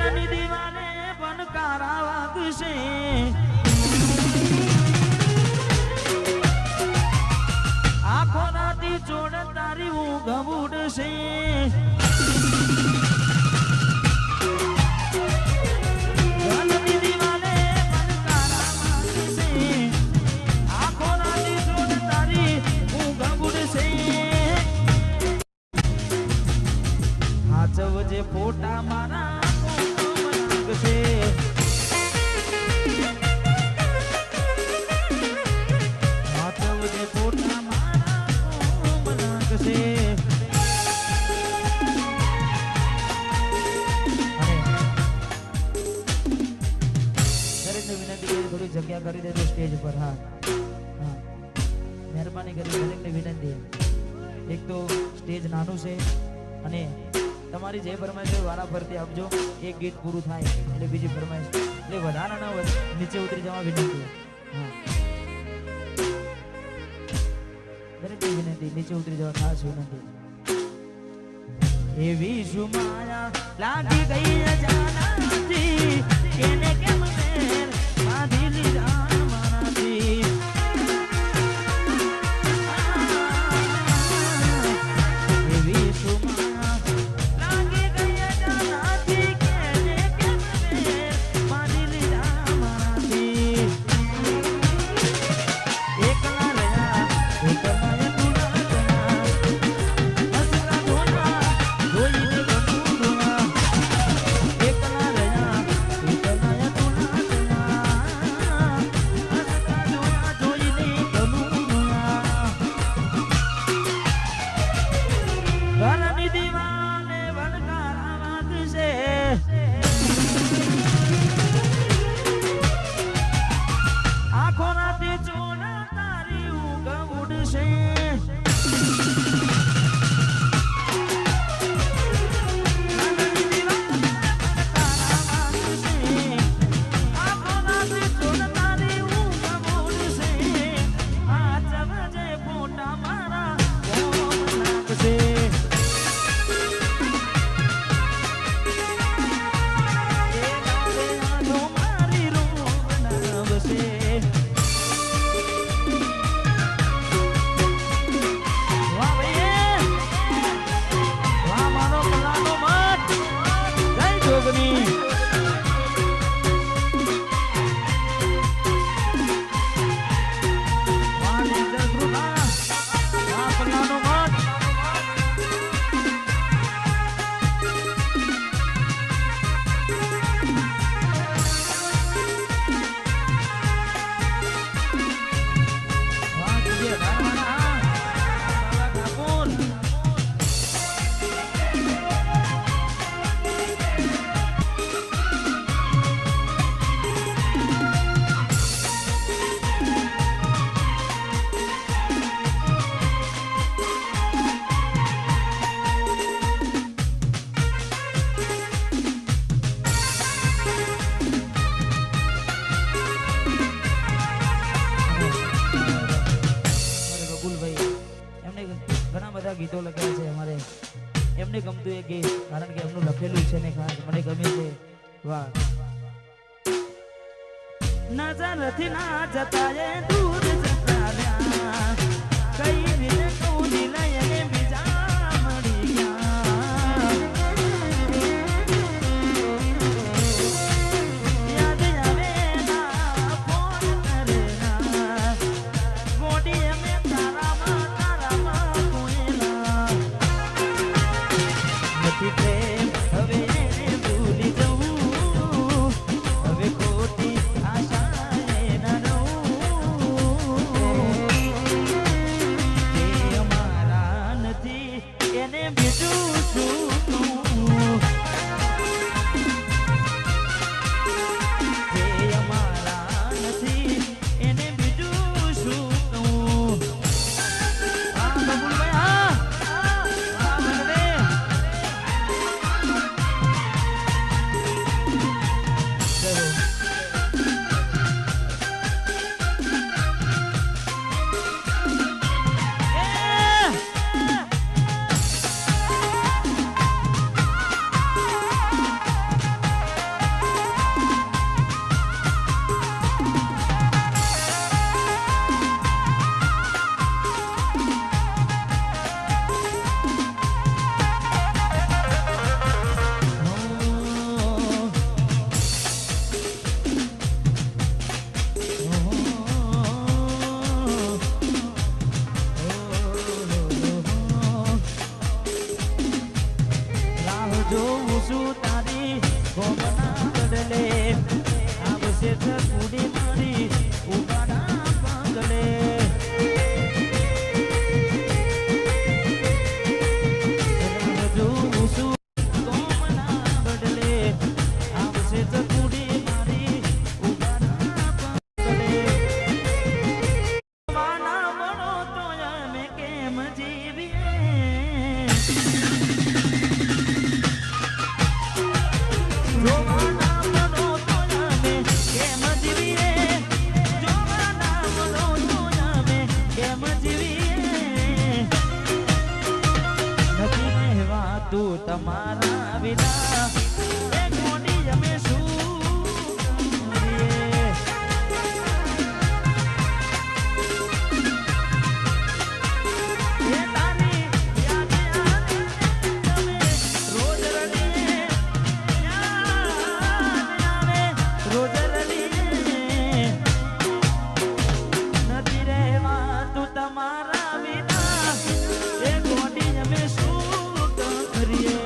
ઘરની દીવાને બનકારા વાગશે આખો રાતી જોડ તારી ઊંઘ ઉડશે જે ફોટા મારા લાગશે માધવ જે ફોટા મારા લાગશે દરેકને વિનંતી કરી થોડી જગ્યા કરી દેજો સ્ટેજ પર હા હા મહેરબાની કરી દરેકને વિનંતી એક તો સ્ટેજ નાનું છે અને તમારી જે ફરમાઈશ હોય વારા ફરતી આપજો એક ગીત પૂરું થાય એટલે બીજી ફરમાઈશ એટલે વધારે ના હોય નીચે ઉતરી જવા વિનંતી હા દરેકની વિનંતી નીચે ઉતરી જવા ખાસ વિનંતી એવી સુમાયા લાગી ગઈ અજાનાથી કેને કેમ મેર બાંધી લીધા મારાથી એવી સુમાયા ગીતો લખ્યા છે અમારે એમને ગમતું એ ગીત કારણ કે એમનું લખેલું છે ને ખાસ મને ગમે છે વાહ નજરથી ના જતા એ દૂર જતા રહ્યા કઈ રીતે કહું દિલયને બીજા મળી ગયા યાદ આવે ના ફોન કરે ના ગોડી અમે તારામાં પ્રેમ હવે ભૂલી જવું હવે ખોટી આશાએ ન રહું અમારા છું તારી ગોમના બદલે આવશે કુડી મારી ઉગાડા પગલે જોઉં છું ગોમના બદલે આવશે કુડી મારી ઉગાડા પગલે માના બનો તો અમે કેમ જીવીએ જોવાના બનો તો અમે કેમ જીવીએ જોવાના બનો તો અમે કેમ જીવીએ નથી કહેવાતું તમારા વિના એ કોની અમે શું કરીએ એ તારી યાદ આવે અમે રોજ રડીએ યાદ આવે રોજ રડીએ નથી રહેવાતું તમારા વિના એ ગોડી અમે શું કરીએ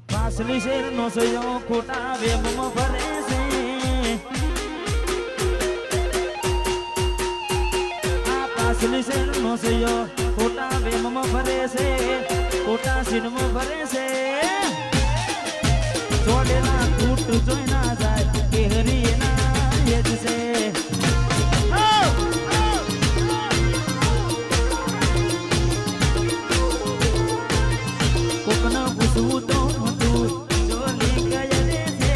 પાસલી શેરનો સયો ખોટા વેમમાં ભરે છે આ પાસલી શેરનો સયો ખોટા વેમમાં ભરે છે ખોટા સીનમાં ભરે છે જોડેલા તૂટ જોઈ ના જાય કેહરી એના એ જ છે કોકના પૂછવું તો મોટું ચોલી ગયે છે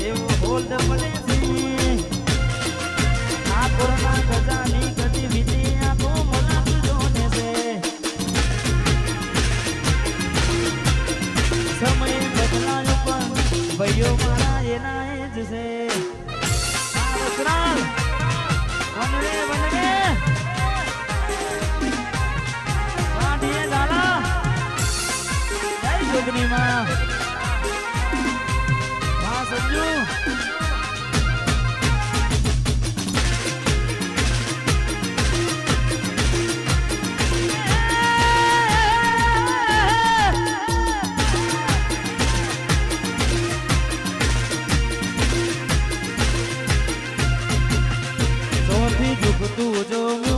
એવો હોલ્ડ પડે છે આ કોરોના ગજાની ગતિવિધિ આખો મલાપ જોને છે સમય બદલાયો પણ ભાઈઓ મારા એના એ જ છે આ વસરાલ વનરે વનરે વાડીએ લાલા જોગની માં સંજુ ચોથી ઝૂકતું જોવું